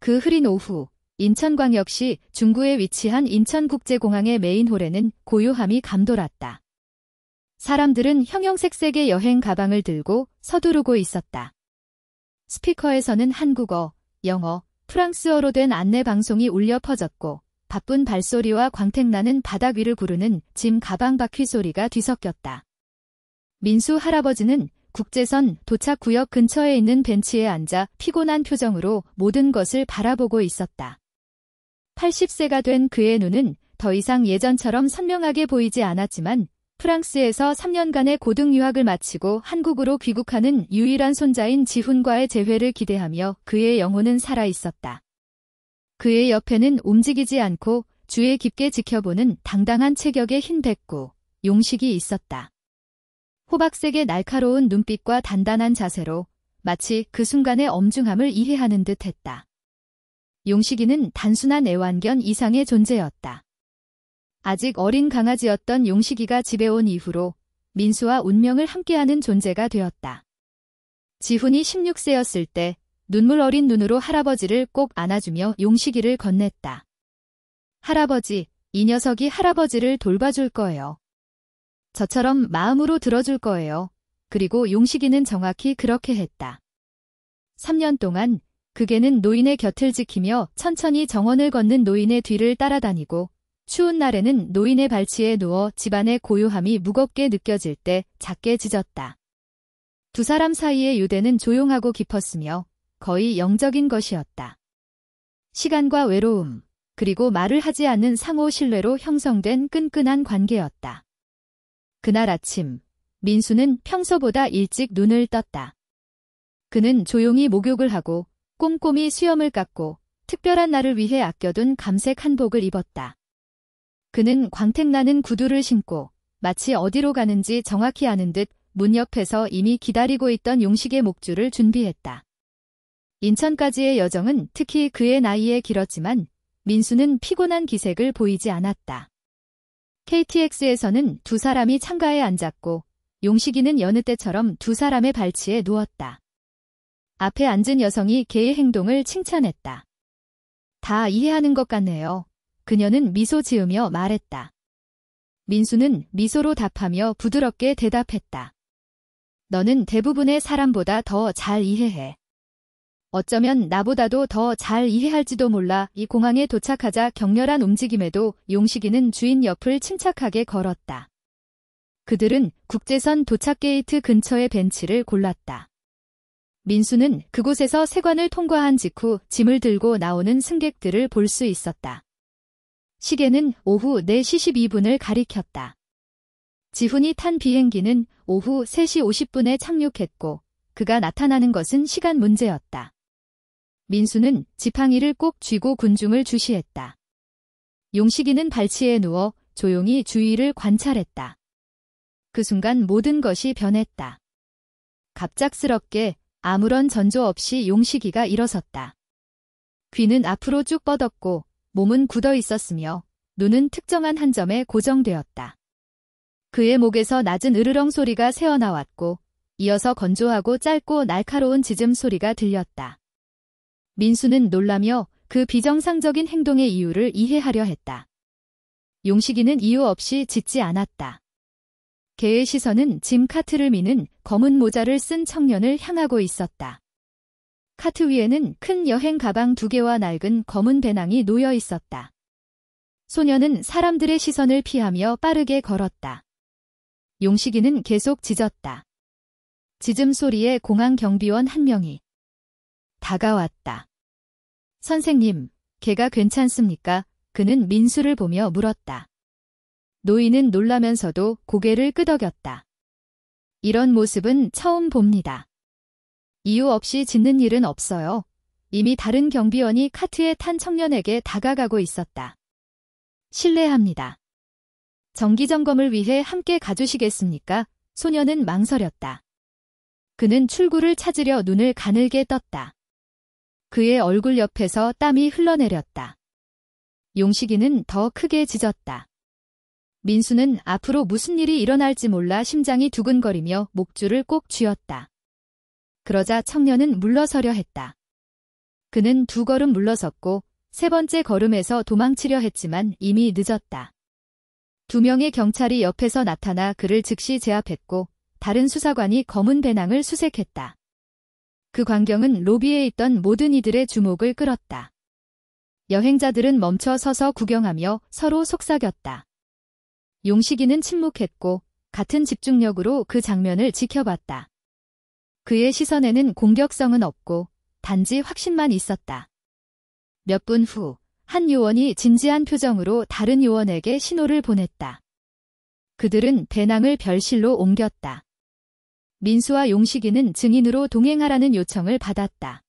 그 흐린 오후, 인천광역시 중구에 위치한 인천국제공항의 메인홀에는 고요함이 감돌았다. 사람들은 형형색색의 여행 가방을 들고 서두르고 있었다. 스피커에서는 한국어, 영어, 프랑스어로 된 안내 방송이 울려 퍼졌고 바쁜 발소리와 광택나는 바닥 위를 구르는 짐 가방 바퀴 소리가 뒤섞였다. 민수 할아버지는 국제선 도착구역 근처에 있는 벤치에 앉아 피곤한 표정으로 모든 것을 바라보고 있었다. 80세가 된 그의 눈은 더 이상 예전처럼 선명하게 보이지 않았지만 프랑스에서 3년간의 고등유학을 마치고 한국으로 귀국하는 유일한 손자인 지훈과의 재회를 기대하며 그의 영혼은 살아있었다. 그의 옆에는 움직이지 않고 주에 깊게 지켜보는 당당한 체격의 흰 백구, 용식이 있었다. 호박색의 날카로운 눈빛과 단단한 자세로 마치 그 순간의 엄중함을 이해하는 듯 했다. 용식이는 단순한 애완견 이상의 존재였다. 아직 어린 강아지였던 용식이가 집에 온 이후로 민수와 운명을 함께하는 존재가 되었다. 지훈이 16세였을 때 눈물 어린 눈으로 할아버지를 꼭 안아주며 용식이를 건넸다. 할아버지, 이 녀석이 할아버지를 돌봐줄 거예요. 저처럼 마음으로 들어줄 거예요. 그리고 용식이는 정확히 그렇게 했다. 3년 동안 그 개는 노인의 곁을 지키며 천천히 정원을 걷는 노인의 뒤를 따라다니고 추운 날에는 노인의 발치에 누워 집안의 고요함이 무겁게 느껴질 때 작게 짖었다. 두 사람 사이의 유대는 조용하고 깊었으며 거의 영적인 것이었다. 시간과 외로움, 그리고 말을 하지 않는 상호 신뢰로 형성된 끈끈한 관계였다. 그날 아침, 민수는 평소보다 일찍 눈을 떴다. 그는 조용히 목욕을 하고 꼼꼼히 수염을 깎고 특별한 날을 위해 아껴둔 감색 한복을 입었다. 그는 광택나는 구두를 신고 마치 어디로 가는지 정확히 아는 듯 문 옆에서 이미 기다리고 있던 용식의 목줄을 준비했다. 인천까지의 여정은 특히 그의 나이에 길었지만 민수는 피곤한 기색을 보이지 않았다. KTX에서는 두 사람이 창가에 앉았고 용식이는 여느 때처럼 두 사람의 발치에 누웠다. 앞에 앉은 여성이 개의 행동을 칭찬했다. 다 이해하는 것 같네요. 그녀는 미소 지으며 말했다. 민수는 미소로 답하며 부드럽게 대답했다. 너는 대부분의 사람보다 더 잘 이해해. 어쩌면 나보다도 더 잘 이해할지도 몰라. 이 공항에 도착하자 격렬한 움직임에도 용식이는 주인 옆을 침착하게 걸었다. 그들은 국제선 도착 게이트 근처의 벤치를 골랐다. 민수는 그곳에서 세관을 통과한 직후 짐을 들고 나오는 승객들을 볼 수 있었다. 시계는 오후 4시 12분을 가리켰다. 지훈이 탄 비행기는 오후 3시 50분에 착륙했고 그가 나타나는 것은 시간 문제였다. 민수는 지팡이를 꼭 쥐고 군중을 주시했다. 용식이는 발치에 누워 조용히 주위를 관찰했다. 그 순간 모든 것이 변했다. 갑작스럽게 아무런 전조 없이 용식이가 일어섰다. 귀는 앞으로 쭉 뻗었고 몸은 굳어 있었으며 눈은 특정한 한 점에 고정되었다. 그의 목에서 낮은 으르렁 소리가 새어나왔고 이어서 건조하고 짧고 날카로운 짖음 소리가 들렸다. 민수는 놀라며 그 비정상적인 행동의 이유를 이해하려 했다. 용식이는 이유 없이 짖지 않았다. 개의 시선은 짐 카트를 미는 검은 모자를 쓴 청년을 향하고 있었다. 카트 위에는 큰 여행 가방 2개와 낡은 검은 배낭이 놓여 있었다. 소년은 사람들의 시선을 피하며 빠르게 걸었다. 용식이는 계속 짖었다. 짖음 소리에 공항 경비원 한 명이 다가왔다. 선생님, 개가 괜찮습니까? 그는 민수를 보며 물었다. 노인은 놀라면서도 고개를 끄덕였다. 이런 모습은 처음 봅니다. 이유 없이 짖는 일은 없어요. 이미 다른 경비원이 카트에 탄 청년에게 다가가고 있었다. 실례합니다. 정기점검을 위해 함께 가주시겠습니까? 소년은 망설였다. 그는 출구를 찾으려 눈을 가늘게 떴다. 그의 얼굴 옆에서 땀이 흘러내렸다. 용식이는 더 크게 짖었다. 민수는 앞으로 무슨 일이 일어날지 몰라 심장이 두근거리며 목줄을 꼭 쥐었다. 그러자 청년은 물러서려 했다. 그는 2걸음 물러섰고 3번째 걸음에서 도망치려 했지만 이미 늦었다. 2명의 경찰이 옆에서 나타나 그를 즉시 제압했고 다른 수사관이 검은 배낭을 수색했다. 그 광경은 로비에 있던 모든 이들의 주목을 끌었다. 여행자들은 멈춰 서서 구경하며 서로 속삭였다. 용식이는 침묵했고 같은 집중력으로 그 장면을 지켜봤다. 그의 시선에는 공격성은 없고 단지 확신만 있었다. 몇 분 후, 한 요원이 진지한 표정으로 다른 요원에게 신호를 보냈다. 그들은 배낭을 별실로 옮겼다. 민수와 용식이는 증인으로 동행하라는 요청을 받았다.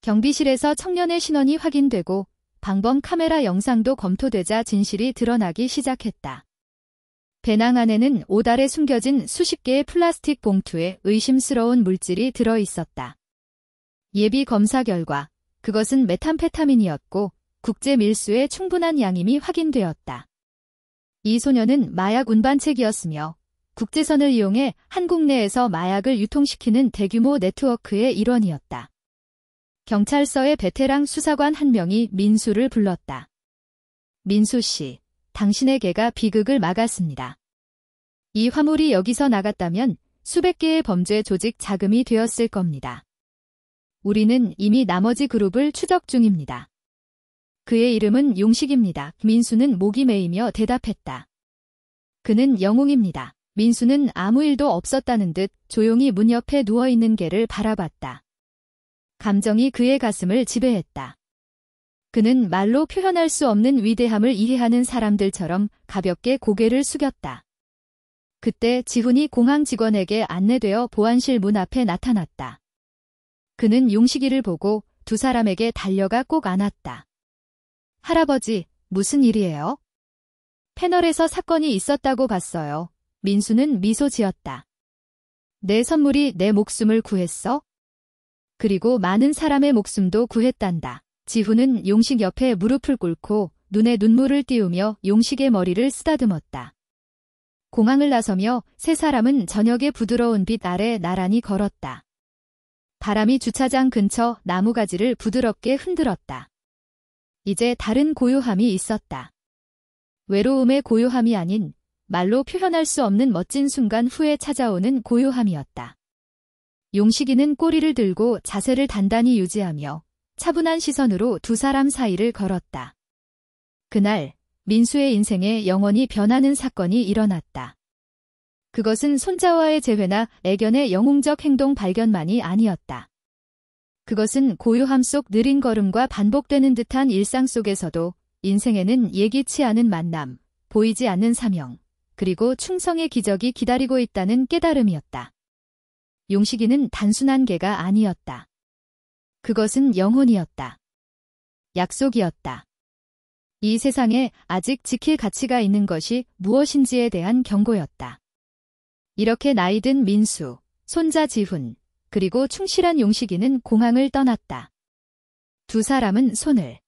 경비실에서 청년의 신원이 확인되고 방범 카메라 영상도 검토되자 진실이 드러나기 시작했다. 배낭 안에는 오달에 숨겨진 수십 개의 플라스틱 봉투에 의심스러운 물질이 들어 있었다. 예비 검사 결과 그것은 메탐페타민이었고 국제 밀수의 충분한 양임이 확인되었다. 이 소녀는 마약 운반책이었으며 국제선을 이용해 한국 내에서 마약을 유통시키는 대규모 네트워크의 일원이었다. 경찰서의 베테랑 수사관 한 명이 민수를 불렀다. 민수 씨, 당신의 개가 비극을 막았습니다. 이 화물이 여기서 나갔다면 수백 개의 범죄 조직 자금이 되었을 겁니다. 우리는 이미 나머지 그룹을 추적 중입니다. 그의 이름은 용식입니다. 민수는 목이 메이며 대답했다. 그는 영웅입니다. 민수는 아무 일도 없었다는 듯 조용히 문 옆에 누워있는 개를 바라봤다. 감정이 그의 가슴을 지배했다. 그는 말로 표현할 수 없는 위대함을 이해하는 사람들처럼 가볍게 고개를 숙였다. 그때 지훈이 공항 직원에게 안내되어 보안실 문 앞에 나타났다. 그는 용식이를 보고 2 사람에게 달려가 꼭 안았다. 할아버지, 무슨 일이에요? 패널에서 사건이 있었다고 봤어요. 민수는 미소 지었다. 내 선물이 내 목숨을 구했어? 그리고 많은 사람의 목숨도 구했단다. 지훈은 용식 옆에 무릎을 꿇고 눈에 눈물을 띄우며 용식의 머리를 쓰다듬었다. 공항을 나서며 3 사람은 저녁의 부드러운 빛 아래 나란히 걸었다. 바람이 주차장 근처 나무가지를 부드럽게 흔들었다. 이제 다른 고요함이 있었다. 외로움의 고요함이 아닌 말로 표현할 수 없는 멋진 순간 후에 찾아오는 고요함이었다. 용식이는 꼬리를 들고 자세를 단단히 유지하며 차분한 시선으로 2 사람 사이를 걸었다. 그날 민수의 인생에 영원히 변하는 사건이 일어났다. 그것은 손자와의 재회나 애견의 영웅적 행동 발견만이 아니었다. 그것은 고요함 속 느린 걸음과 반복되는 듯한 일상 속에서도 인생에는 예기치 않은 만남, 보이지 않는 사명, 그리고 충성의 기적이 기다리고 있다는 깨달음이었다. 용식이는 단순한 개가 아니었다. 그것은 영혼이었다. 약속이었다. 이 세상에 아직 지킬 가치가 있는 것이 무엇인지에 대한 경고였다. 이렇게 나이든 민수, 손자 지훈, 그리고 충실한 용식이는 공항을 떠났다. 2 사람은 손을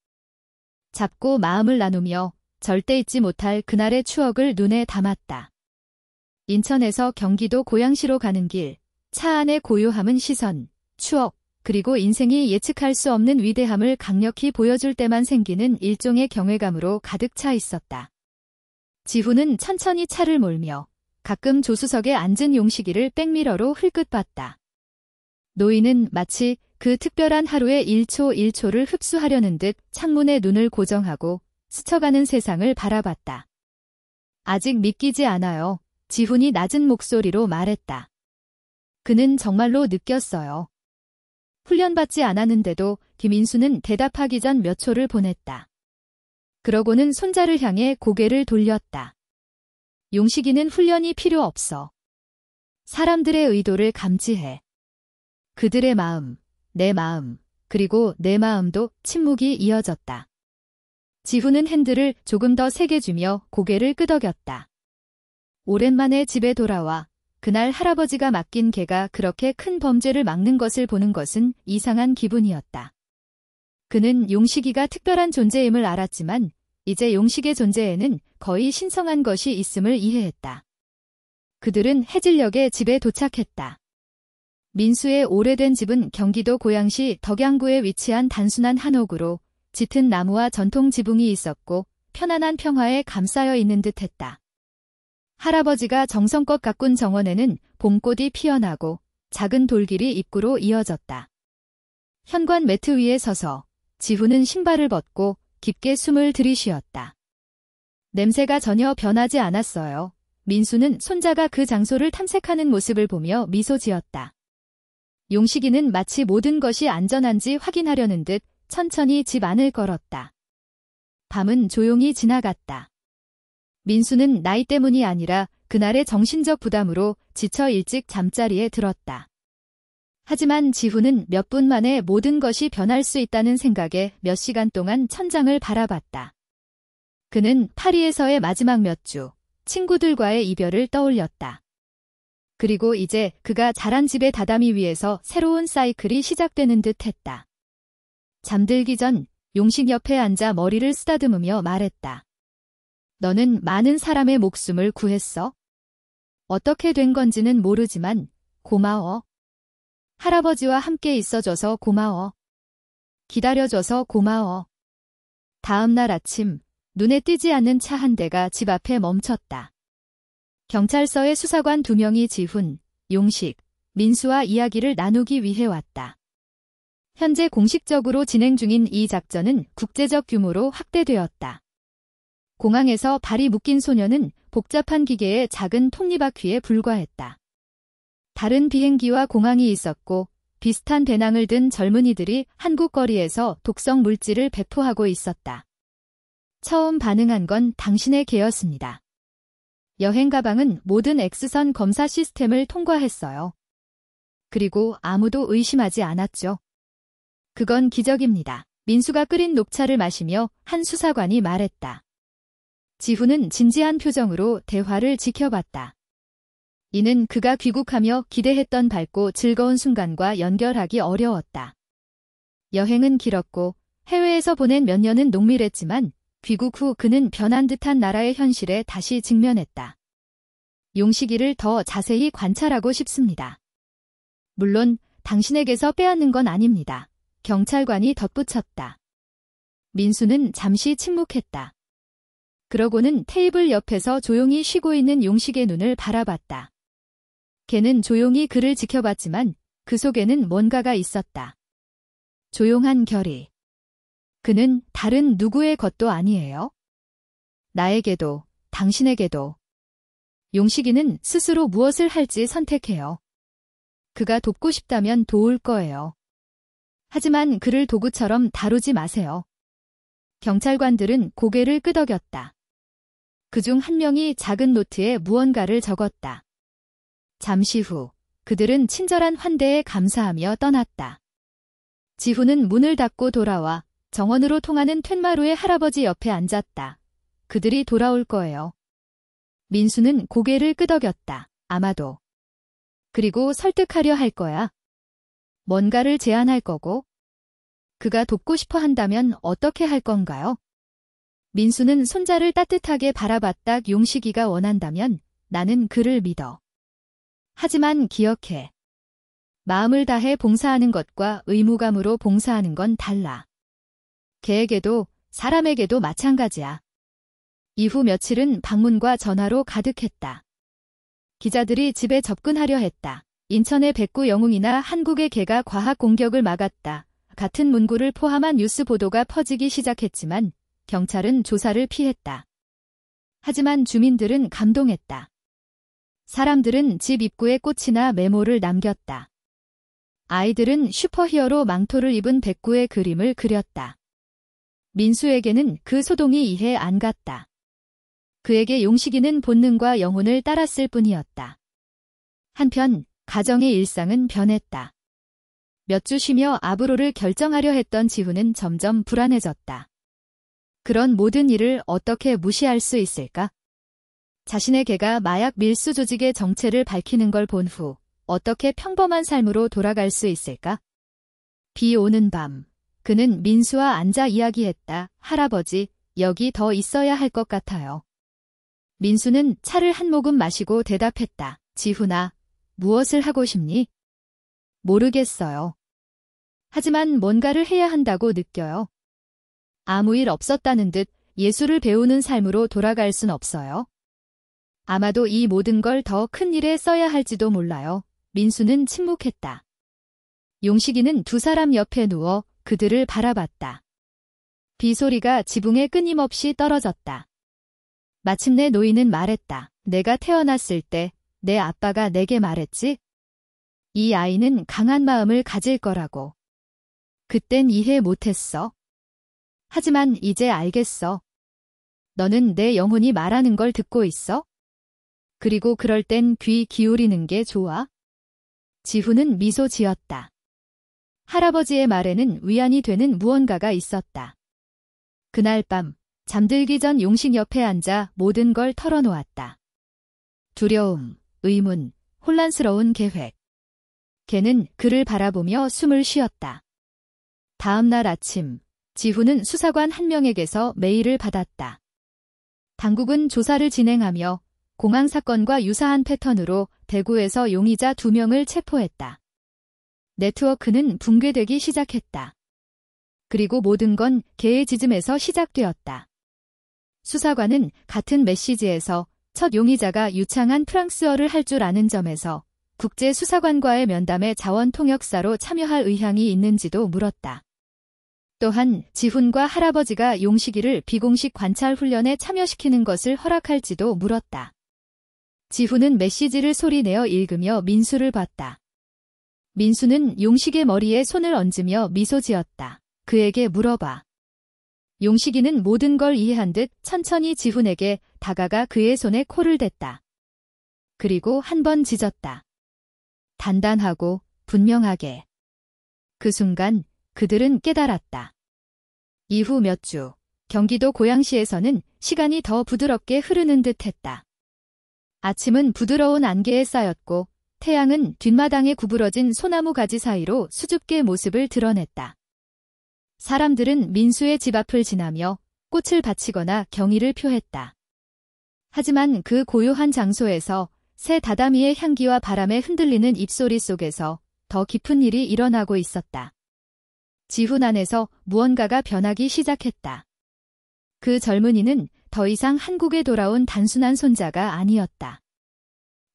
잡고 마음을 나누며 절대 잊지 못할 그날의 추억을 눈에 담았다. 인천에서 경기도 고양시로 가는 길, 차 안의 고요함은 시선, 추억, 그리고 인생이 예측할 수 없는 위대함을 강력히 보여줄 때만 생기는 일종의 경외감으로 가득 차 있었다. 지훈은 천천히 차를 몰며 가끔 조수석에 앉은 용식이를 백미러로 흘끗 봤다. 노인은 마치 그 특별한 하루의 1초 1초를 흡수하려는 듯 창문에 눈을 고정하고 스쳐가는 세상을 바라봤다. 아직 믿기지 않아요. 지훈이 낮은 목소리로 말했다. 그는 정말로 느꼈어요. 훈련받지 않았는데도 김인수는 대답하기 전 몇 초를 보냈다. 그러고는 손자를 향해 고개를 돌렸다. 용식이는 훈련이 필요 없어. 사람들의 의도를 감지해. 그들의 마음, 내 마음, 그리고 내 마음도 침묵이 이어졌다. 지훈은 핸들을 조금 더 세게 주며 고개를 끄덕였다. 오랜만에 집에 돌아와 그날 할아버지가 맡긴 개가 그렇게 큰 범죄를 막는 것을 보는 것은 이상한 기분이었다. 그는 용식이가 특별한 존재임을 알았지만 이제 용식의 존재에는 거의 신성한 것이 있음을 이해했다. 그들은 해질녘에 집에 도착했다. 민수의 오래된 집은 경기도 고양시 덕양구에 위치한 단순한 한옥으로 짙은 나무와 전통 지붕이 있었고 편안한 평화에 감싸여 있는 듯했다. 할아버지가 정성껏 가꾼 정원에는 봄꽃이 피어나고 작은 돌길이 입구로 이어졌다. 현관 매트 위에 서서 지훈은 신발을 벗고 깊게 숨을 들이쉬었다. 냄새가 전혀 변하지 않았어요. 민수는 손자가 그 장소를 탐색하는 모습을 보며 미소 지었다. 용식이는 마치 모든 것이 안전한지 확인하려는 듯 천천히 집 안을 걸었다. 밤은 조용히 지나갔다. 민수는 나이 때문이 아니라 그날의 정신적 부담으로 지쳐 일찍 잠자리에 들었다. 하지만 지훈은 몇 분 만에 모든 것이 변할 수 있다는 생각에 몇 시간 동안 천장을 바라봤다. 그는 파리에서의 마지막 몇 주, 친구들과의 이별을 떠올렸다. 그리고 이제 그가 자란 집의 다다미 위에서 새로운 사이클이 시작되는 듯 했다. 잠들기 전 용식 옆에 앉아 머리를 쓰다듬으며 말했다. 너는 많은 사람의 목숨을 구했어. 어떻게 된 건지는 모르지만 고마워. 할아버지와 함께 있어줘서 고마워. 기다려줘서 고마워. 다음 날 아침 눈에 띄지 않는 차 한 대가 집 앞에 멈췄다. 경찰서의 수사관 2명이 지훈, 용식, 민수와 이야기를 나누기 위해 왔다. 현재 공식적으로 진행 중인 이 작전은 국제적 규모로 확대되었다. 공항에서 발이 묶인 소녀는 복잡한 기계의 작은 톱니바퀴에 불과했다. 다른 비행기와 공항이 있었고 비슷한 배낭을 든 젊은이들이 한국 거리에서 독성 물질을 배포하고 있었다. 처음 반응한 건 당신의 개였습니다. 여행 가방은 모든 X선 검사 시스템을 통과했어요. 그리고 아무도 의심하지 않았죠. 그건 기적입니다. 민수가 끓인 녹차를 마시며 한 수사관이 말했다. 지훈은 진지한 표정으로 대화를 지켜봤다. 이는 그가 귀국하며 기대했던 밝고 즐거운 순간과 연결하기 어려웠다. 여행은 길었고 해외에서 보낸 몇 년은 농밀했지만 귀국 후 그는 변한 듯한 나라의 현실에 다시 직면했다. 용식이를 더 자세히 관찰하고 싶습니다. 물론 당신에게서 빼앗는 건 아닙니다. 경찰관이 덧붙였다. 민수는 잠시 침묵했다. 그러고는 테이블 옆에서 조용히 쉬고 있는 용식의 눈을 바라봤다. 걔는 조용히 그를 지켜봤지만 그 속에는 뭔가가 있었다. 조용한 결의. 그는 다른 누구의 것도 아니에요. 나에게도, 당신에게도. 용식이는 스스로 무엇을 할지 선택해요. 그가 돕고 싶다면 도울 거예요. 하지만 그를 도구처럼 다루지 마세요. 경찰관들은 고개를 끄덕였다. 그중 한 명이 작은 노트에 무언가를 적었다. 잠시 후 그들은 친절한 환대에 감사하며 떠났다. 지훈은 문을 닫고 돌아와 정원으로 통하는 툇마루의 할아버지 옆에 앉았다. 그들이 돌아올 거예요. 민수는 고개를 끄덕였다. 아마도. 그리고 설득하려 할 거야. 뭔가를 제안할 거고. 그가 돕고 싶어 한다면 어떻게 할 건가요? 민수는 손자를 따뜻하게 바라봤다. 용식이가 원한다면 나는 그를 믿어. 하지만 기억해. 마음을 다해 봉사하는 것과 의무감으로 봉사하는 건 달라. 개에게도 사람에게도 마찬가지야. 이후 며칠은 방문과 전화로 가득했다. 기자들이 집에 접근하려 했다. 인천의 백구 영웅이나 한국의 개가 과학 공격을 막았다. 같은 문구를 포함한 뉴스 보도가 퍼지기 시작했지만 경찰은 조사를 피했다. 하지만 주민들은 감동했다. 사람들은 집 입구에 꽃이나 메모를 남겼다. 아이들은 슈퍼히어로 망토를 입은 백구의 그림을 그렸다. 민수에게는 그 소동이 이해 안 갔다. 그에게 용식이는 본능과 영혼을 따랐을 뿐이었다. 한편 가정의 일상은 변했다. 몇 주 쉬며 아브로를 결정하려 했던 지훈은 점점 불안해졌다. 그런 모든 일을 어떻게 무시할 수 있을까? 자신의 개가 마약 밀수 조직의 정체를 밝히는 걸 본 후 어떻게 평범한 삶으로 돌아갈 수 있을까? 비 오는 밤, 그는 민수와 앉아 이야기했다. 할아버지, 여기 더 있어야 할 것 같아요. 민수는 차를 한 모금 마시고 대답했다. 지훈아, 무엇을 하고 싶니? 모르겠어요. 하지만 뭔가를 해야 한다고 느껴요. 아무 일 없었다는 듯 예술을 배우는 삶으로 돌아갈 순 없어요. 아마도 이 모든 걸 더 큰 일에 써야 할지도 몰라요. 민수는 침묵했다. 용식이는 두 사람 옆에 누워 그들을 바라봤다. 비 소리가 지붕에 끊임없이 떨어졌다. 마침내 노인은 말했다. 내가 태어났을 때 내 아빠가 내게 말했지? 이 아이는 강한 마음을 가질 거라고. 그땐 이해 못했어. 하지만 이제 알겠어. 너는 내 영혼이 말하는 걸 듣고 있어? 그리고 그럴 땐 귀 기울이는 게 좋아? 지훈은 미소 지었다. 할아버지의 말에는 위안이 되는 무언가가 있었다. 그날 밤 잠들기 전 용식 옆에 앉아 모든 걸 털어놓았다. 두려움, 의문, 혼란스러운 계획. 걔는 그를 바라보며 숨을 쉬었다. 다음 날 아침, 지훈은 수사관 한 명에게서 메일을 받았다. 당국은 조사를 진행하며 공항 사건과 유사한 패턴으로 대구에서 용의자 2명을 체포했다. 네트워크는 붕괴되기 시작했다. 그리고 모든 건 개의 지즘에서 시작되었다. 수사관은 같은 메시지에서 첫 용의자가 유창한 프랑스어를 할 줄 아는 점에서 국제수사관과의 면담에 자원통역사로 참여할 의향이 있는지도 물었다. 또한 지훈과 할아버지가 용식이를 비공식 관찰 훈련에 참여시키는 것을 허락할지도 물었다. 지훈은 메시지를 소리내어 읽으며 민수를 봤다. 민수는 용식의 머리에 손을 얹으며 미소 지었다. 그에게 물어봐. 용식이는 모든 걸 이해한 듯 천천히 지훈에게 다가가 그의 손에 코를 댔다. 그리고 한 번 짖었다. 단단하고 분명하게. 그 순간 그들은 깨달았다. 이후 몇 주, 경기도 고양시에서는 시간이 더 부드럽게 흐르는 듯했다. 아침은 부드러운 안개에 쌓였고 태양은 뒷마당에 구부러진 소나무 가지 사이로 수줍게 모습을 드러냈다. 사람들은 민수의 집 앞을 지나며 꽃을 바치거나 경의를 표했다. 하지만 그 고요한 장소에서 새 다다미의 향기와 바람에 흔들리는 입소리 속에서 더 깊은 일이 일어나고 있었다. 지훈 안에서 무언가가 변하기 시작했다. 그 젊은이는 더 이상 한국에 돌아온 단순한 손자가 아니었다.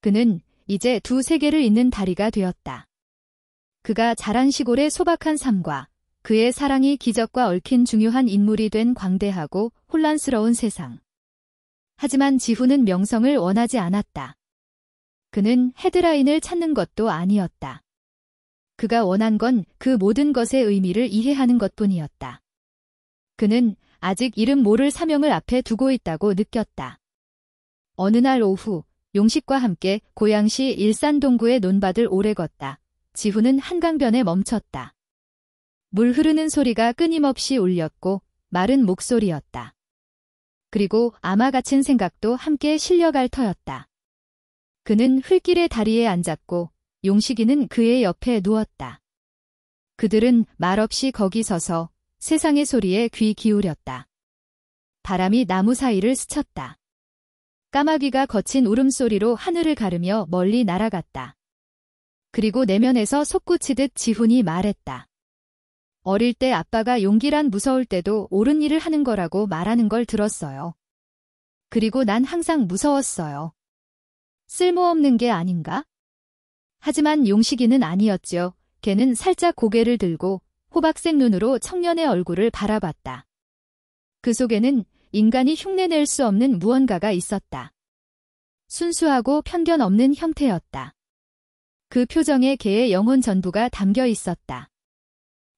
그는 이제 두 세계를 잇는 다리가 되었다. 그가 자란 시골의 소박한 삶과 그의 사랑이 기적과 얽힌 중요한 인물이 된 광대하고 혼란스러운 세상. 하지만 지훈은 명성을 원하지 않았다. 그는 헤드라인을 찾는 것도 아니었다. 그가 원한 건 그 모든 것의 의미를 이해하는 것뿐이었다. 그는 아직 이름 모를 사명을 앞에 두고 있다고 느꼈다. 어느 날 오후, 용식과 함께 고양시 일산동구의 논밭을 오래 걷다. 지훈은 한강변에 멈췄다. 물 흐르는 소리가 끊임없이 울렸고 마른 목소리였다. 그리고 아마 갇힌 생각도 함께 실려갈 터였다. 그는 흘길의 다리에 앉았고 용식이는 그의 옆에 누웠다. 그들은 말없이 거기 서서 세상의 소리에 귀 기울였다. 바람이 나무 사이를 스쳤다. 까마귀가 거친 울음소리로 하늘을 가르며 멀리 날아갔다. 그리고 내면에서 솟구치듯 지훈이 말했다. 어릴 때 아빠가 용기란 무서울 때도 옳은 일을 하는 거라고 말하는 걸 들었어요. 그리고 난 항상 무서웠어요. 쓸모없는 게 아닌가? 하지만 용식이는 아니었죠. 걔는 살짝 고개를 들고 호박색 눈으로 청년의 얼굴을 바라봤다. 그 속에는 인간이 흉내낼 수 없는 무언가가 있었다. 순수하고 편견 없는 형태였다. 그 표정에 걔의 영혼 전부가 담겨 있었다.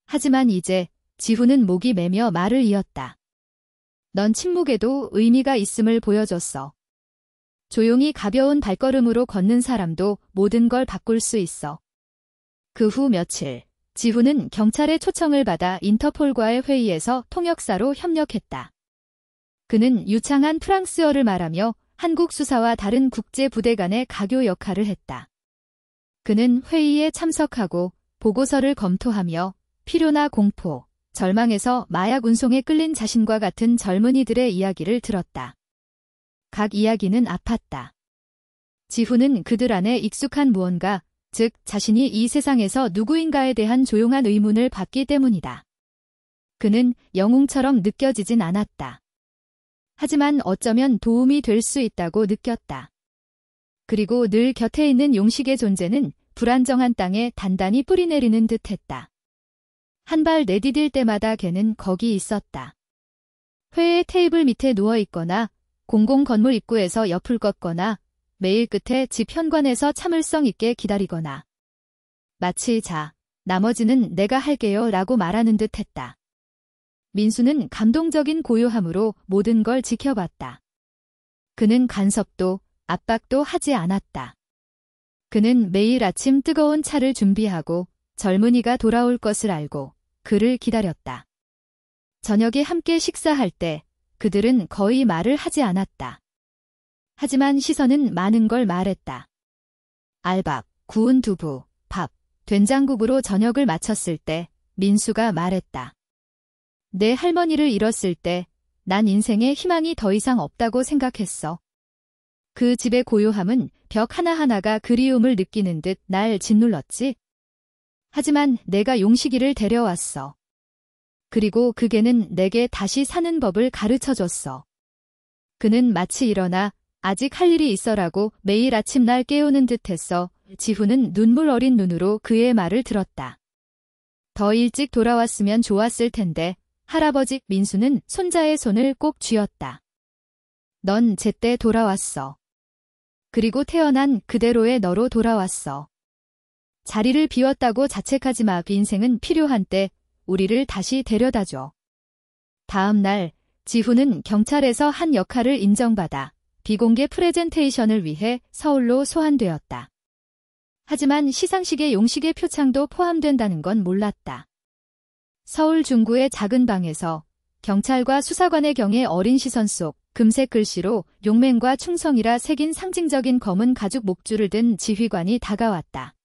하지만 이제 지훈은 목이 메며 말을 이었다. 넌 침묵에도 의미가 있음을 보여줬어. 조용히 가벼운 발걸음으로 걷는 사람도 모든 걸 바꿀 수 있어. 그 후 며칠, 지훈은 경찰의 초청을 받아 인터폴과의 회의에서 통역사로 협력했다. 그는 유창한 프랑스어를 말하며 한국 수사와 다른 국제 부대 간의 가교 역할을 했다. 그는 회의에 참석하고 보고서를 검토하며 필요나 공포, 절망에서 마약 운송에 끌린 자신과 같은 젊은이들의 이야기를 들었다. 각 이야기는 아팠다. 지훈은 그들 안에 익숙한 무언가, 즉 자신이 이 세상에서 누구인가에 대한 조용한 의문을 받기 때문이다. 그는 영웅처럼 느껴지진 않았다. 하지만 어쩌면 도움이 될 수 있다고 느꼈다. 그리고 늘 곁에 있는 용식의 존재는 불안정한 땅에 단단히 뿌리내리는 듯했다. 한 발 내디딜 때마다 걔는 거기 있었다. 회의 테이블 밑에 누워있거나 공공건물 입구에서 옆을 걷거나 매일 끝에 집 현관에서 참을성 있게 기다리거나 마치 자, 나머지는 내가 할게요 라고 말하는 듯했다. 민수는 감동적인 고요함으로 모든 걸 지켜봤다. 그는 간섭도 압박도 하지 않았다. 그는 매일 아침 뜨거운 차를 준비하고 젊은이가 돌아올 것을 알고 그를 기다렸다. 저녁에 함께 식사할 때 그들은 거의 말을 하지 않았다. 하지만 시선은 많은 걸 말했다. 알밥, 구운 두부, 밥, 된장국으로 저녁을 마쳤을 때 민수가 말했다. 내 할머니를 잃었을 때 난 인생에 희망이 더 이상 없다고 생각했어. 그 집의 고요함은 벽 하나하나가 그리움을 느끼는 듯 날 짓눌렀지. 하지만 내가 용식이를 데려왔어. 그리고 그 개는 내게 다시 사는 법을 가르쳐줬어. 그는 마치 일어나 아직 할 일이 있어라고 매일 아침 날 깨우는 듯했어. 지훈은 눈물 어린 눈으로 그의 말을 들었다. 더 일찍 돌아왔으면 좋았을 텐데 할아버지. 민수는 손자의 손을 꼭 쥐었다. 넌 제때 돌아왔어. 그리고 태어난 그대로의 너로 돌아왔어. 자리를 비웠다고 자책하지 마. 인생은 필요한 때 우리를 다시 데려다줘. 다음 날 지훈은 경찰에서 한 역할을 인정받아 비공개 프레젠테이션을 위해 서울로 소환되었다. 하지만 시상식에 용식의 표창도 포함된다는 건 몰랐다. 서울 중구의 작은 방에서 경찰과 수사관의 경의 어린 시선 속 금색 글씨로 용맹과 충성이라 새긴 상징적인 검은 가죽 목줄을 든 지휘관이 다가왔다.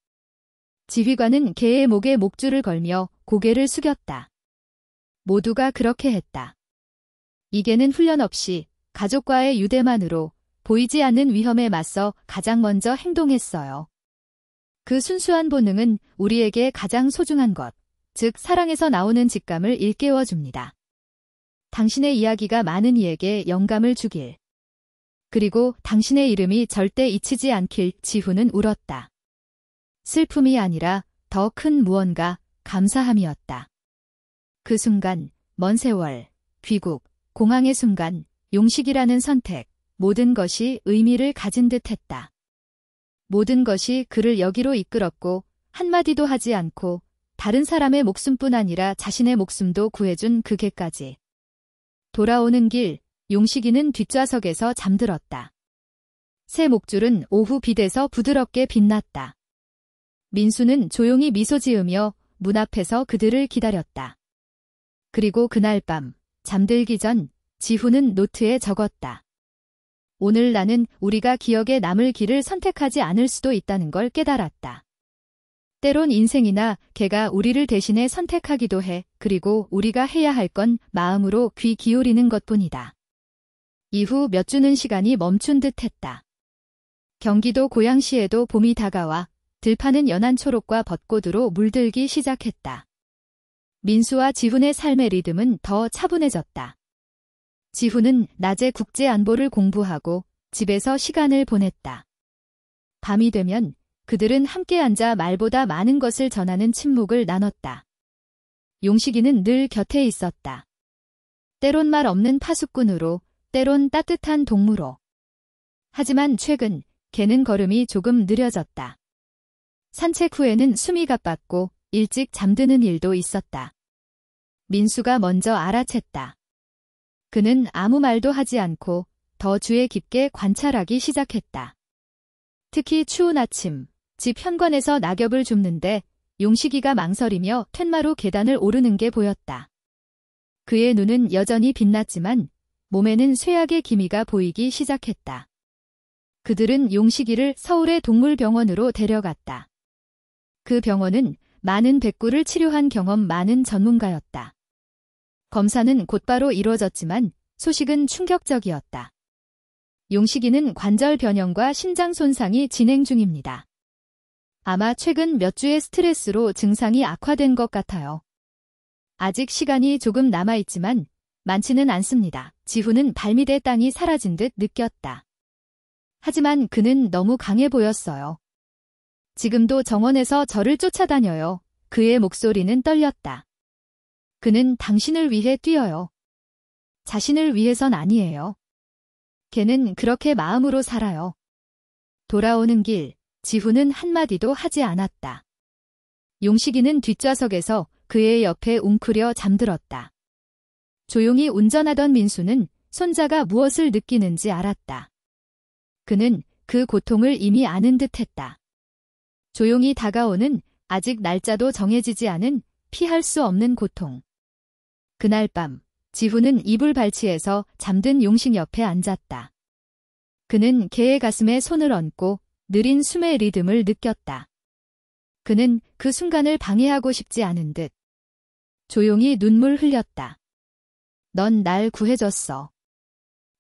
지휘관은 개의 목에 목줄을 걸며 고개를 숙였다. 모두가 그렇게 했다. 이 개는 훈련 없이 가족과의 유대만으로 보이지 않는 위험에 맞서 가장 먼저 행동했어요. 그 순수한 본능은 우리에게 가장 소중한 것, 즉 사랑에서 나오는 직감을 일깨워줍니다. 당신의 이야기가 많은 이에게 영감을 주길. 그리고 당신의 이름이 절대 잊히지 않길. 지훈은 울었다. 슬픔이 아니라 더 큰 무언가, 감사함이었다. 그 순간, 먼 세월, 귀국, 공항의 순간, 용식이라는 선택, 모든 것이 의미를 가진 듯했다. 모든 것이 그를 여기로 이끌었고 한마디도 하지 않고 다른 사람의 목숨뿐 아니라 자신의 목숨도 구해준 그 개까지. 돌아오는 길, 용식이는 뒷좌석에서 잠들었다. 새 목줄은 오후 빛에서 부드럽게 빛났다. 민수는 조용히 미소 지으며 문 앞에서 그들을 기다렸다. 그리고 그날 밤, 잠들기 전 지훈은 노트에 적었다. 오늘 나는 우리가 기억에 남을 길을 선택하지 않을 수도 있다는 걸 깨달았다. 때론 인생이나 개가 우리를 대신해 선택하기도 해. 그리고 우리가 해야 할 건 마음으로 귀 기울이는 것뿐이다. 이후 몇 주는 시간이 멈춘 듯했다. 경기도 고양시에도 봄이 다가와 들판은 연한 초록과 벚꽃으로 물들기 시작했다. 민수와 지훈의 삶의 리듬은 더 차분해졌다. 지훈은 낮에 국제 안보를 공부하고 집에서 시간을 보냈다. 밤이 되면 그들은 함께 앉아 말보다 많은 것을 전하는 침묵을 나눴다. 용식이는 늘 곁에 있었다. 때론 말 없는 파수꾼으로, 때론 따뜻한 동무로. 하지만 최근 걔는 걸음이 조금 느려졌다. 산책 후에는 숨이 가빴고 일찍 잠드는 일도 있었다. 민수가 먼저 알아챘다. 그는 아무 말도 하지 않고 더 주의 깊게 관찰하기 시작했다. 특히 추운 아침, 집 현관에서 낙엽을 줍는데 용식이가 망설이며 툇마루 계단을 오르는 게 보였다. 그의 눈은 여전히 빛났지만 몸에는 쇠약의 기미가 보이기 시작했다. 그들은 용식이를 서울의 동물병원으로 데려갔다. 그 병원은 많은 백구를 치료한 경험 많은 전문가였다. 검사는 곧바로 이루어졌지만 소식은 충격적이었다. 용식이는 관절 변형과 신장 손상이 진행 중입니다. 아마 최근 몇 주의 스트레스로 증상이 악화된 것 같아요. 아직 시간이 조금 남아있지만 많지는 않습니다. 지훈은 발밑에 땅이 사라진 듯 느꼈다. 하지만 그는 너무 강해 보였어요. 지금도 정원에서 저를 쫓아다녀요. 그의 목소리는 떨렸다. 그는 당신을 위해 뛰어요. 자신을 위해선 아니에요. 걔는 그렇게 마음으로 살아요. 돌아오는 길, 지훈은 한마디도 하지 않았다. 용식이는 뒷좌석에서 그의 옆에 웅크려 잠들었다. 조용히 운전하던 민수는 손자가 무엇을 느끼는지 알았다. 그는 그 고통을 이미 아는 듯했다. 조용히 다가오는 아직 날짜도 정해지지 않은 피할 수 없는 고통. 그날 밤 지훈은 이불 발치에서 잠든 용식 옆에 앉았다. 그는 걔의 가슴에 손을 얹고 느린 숨의 리듬을 느꼈다. 그는 그 순간을 방해하고 싶지 않은 듯 조용히 눈물 흘렸다. 넌 날 구해줬어.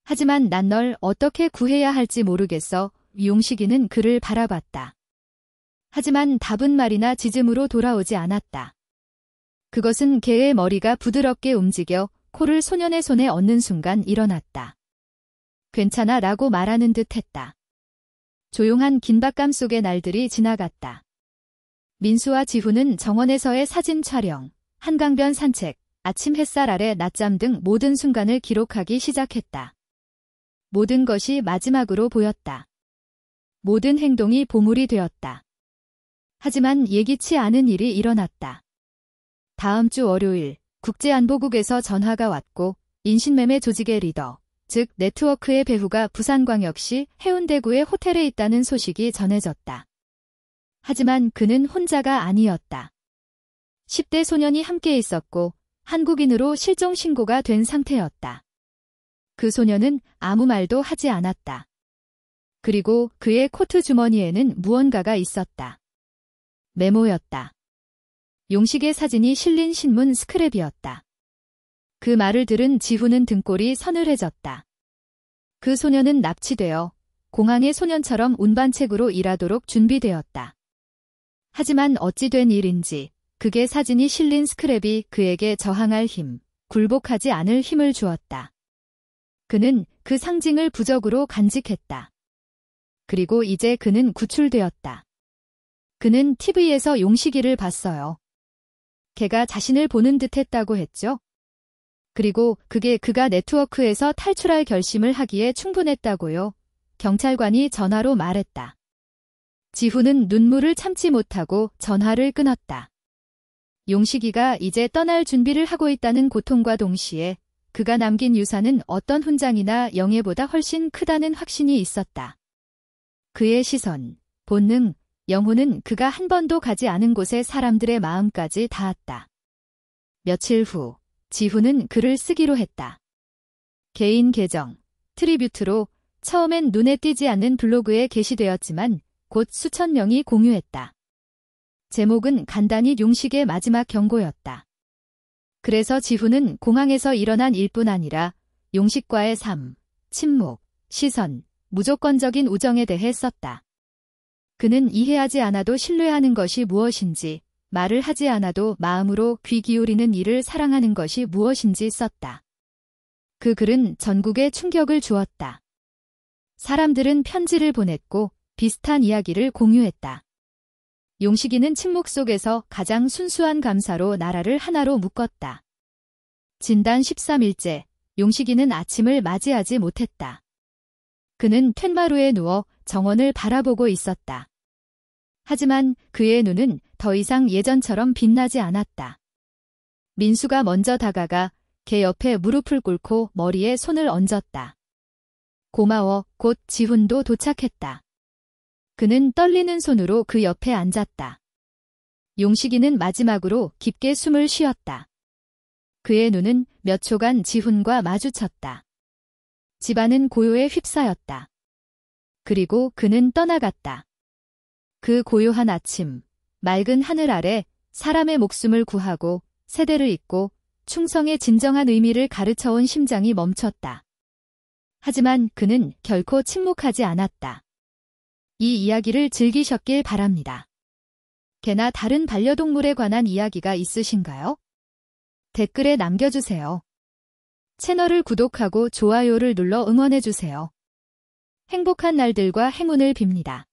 하지만 난 널 어떻게 구해야 할지 모르겠어. 용식이는 그를 바라봤다. 하지만 답은 말이나 짖음으로 돌아오지 않았다. 그것은 걔의 머리가 부드럽게 움직여 코를 소년의 손에 얹는 순간 일어났다. 괜찮아 라고 말하는 듯 했다. 조용한 긴박감 속의 날들이 지나갔다. 민수와 지훈은 정원에서의 사진 촬영, 한강변 산책, 아침 햇살 아래 낮잠 등 모든 순간을 기록하기 시작했다. 모든 것이 마지막으로 보였다. 모든 행동이 보물이 되었다. 하지만 예기치 않은 일이 일어났다. 다음 주 월요일, 국제안보국에서 전화가 왔고 인신매매 조직의 리더, 즉 네트워크의 배후가 부산광역시 해운대구의 호텔에 있다는 소식이 전해졌다. 하지만 그는 혼자가 아니었다. 10대 소년이 함께 있었고 한국인으로 실종 신고가 된 상태였다. 그 소년은 아무 말도 하지 않았다. 그리고 그의 코트 주머니에는 무언가가 있었다. 메모였다. 용식의 사진이 실린 신문 스크랩이었다. 그 말을 들은 지훈은 등골이 서늘해졌다. 그 소년은 납치되어 공항의 소년처럼 운반책으로 일하도록 준비되었다. 하지만 어찌 된 일인지 그게 사진이 실린 스크랩이 그에게 저항할 힘, 굴복하지 않을 힘을 주었다. 그는 그 상징을 부적으로 간직했다. 그리고 이제 그는 구출되었다. 그는 TV에서 용식이를 봤어요. 걔가 자신을 보는 듯 했다고 했죠. 그리고 그게 그가 네트워크에서 탈출할 결심을 하기에 충분했다고요. 경찰관이 전화로 말했다. 지훈은 눈물을 참지 못하고 전화를 끊었다. 용식이가 이제 떠날 준비를 하고 있다는 고통과 동시에 그가 남긴 유산은 어떤 훈장이나 영예보다 훨씬 크다는 확신이 있었다. 그의 시선, 본능, 영혼은 그가 한 번도 가지 않은 곳에 사람들의 마음까지 닿았다. 며칠 후 지훈은 글을 쓰기로 했다. 개인 계정, 트리뷰트로 처음엔 눈에 띄지 않는 블로그에 게시되었지만 곧 수천 명이 공유했다. 제목은 간단히 용식의 마지막 경고였다. 그래서 지훈은 공항에서 일어난 일뿐 아니라 용식과의 삶, 침묵, 시선, 무조건적인 우정에 대해 썼다. 그는 이해하지 않아도 신뢰하는 것이 무엇인지, 말을 하지 않아도 마음으로 귀 기울이는 이를 사랑하는 것이 무엇인지 썼다. 그 글은 전국에 충격을 주었다. 사람들은 편지를 보냈고 비슷한 이야기를 공유했다. 용식이는 침묵 속에서 가장 순수한 감사로 나라를 하나로 묶었다. 진단 13일째, 용식이는 아침을 맞이하지 못했다. 그는 툇마루에 누워 정원을 바라보고 있었다. 하지만 그의 눈은 더 이상 예전처럼 빛나지 않았다. 민수가 먼저 다가가 걔 옆에 무릎을 꿇고 머리에 손을 얹었다. 고마워, 곧 지훈도 도착했다. 그는 떨리는 손으로 그 옆에 앉았다. 용식이는 마지막으로 깊게 숨을 쉬었다. 그의 눈은 몇 초간 지훈과 마주쳤다. 집안은 고요에 휩싸였다. 그리고 그는 떠나갔다. 그 고요한 아침, 맑은 하늘 아래 사람의 목숨을 구하고 세대를 잇고 충성의 진정한 의미를 가르쳐온 심장이 멈췄다. 하지만 그는 결코 침묵하지 않았다. 이 이야기를 즐기셨길 바랍니다. 개나 다른 반려동물에 관한 이야기가 있으신가요? 댓글에 남겨주세요. 채널을 구독하고 좋아요를 눌러 응원해주세요. 행복한 날들과 행운을 빕니다.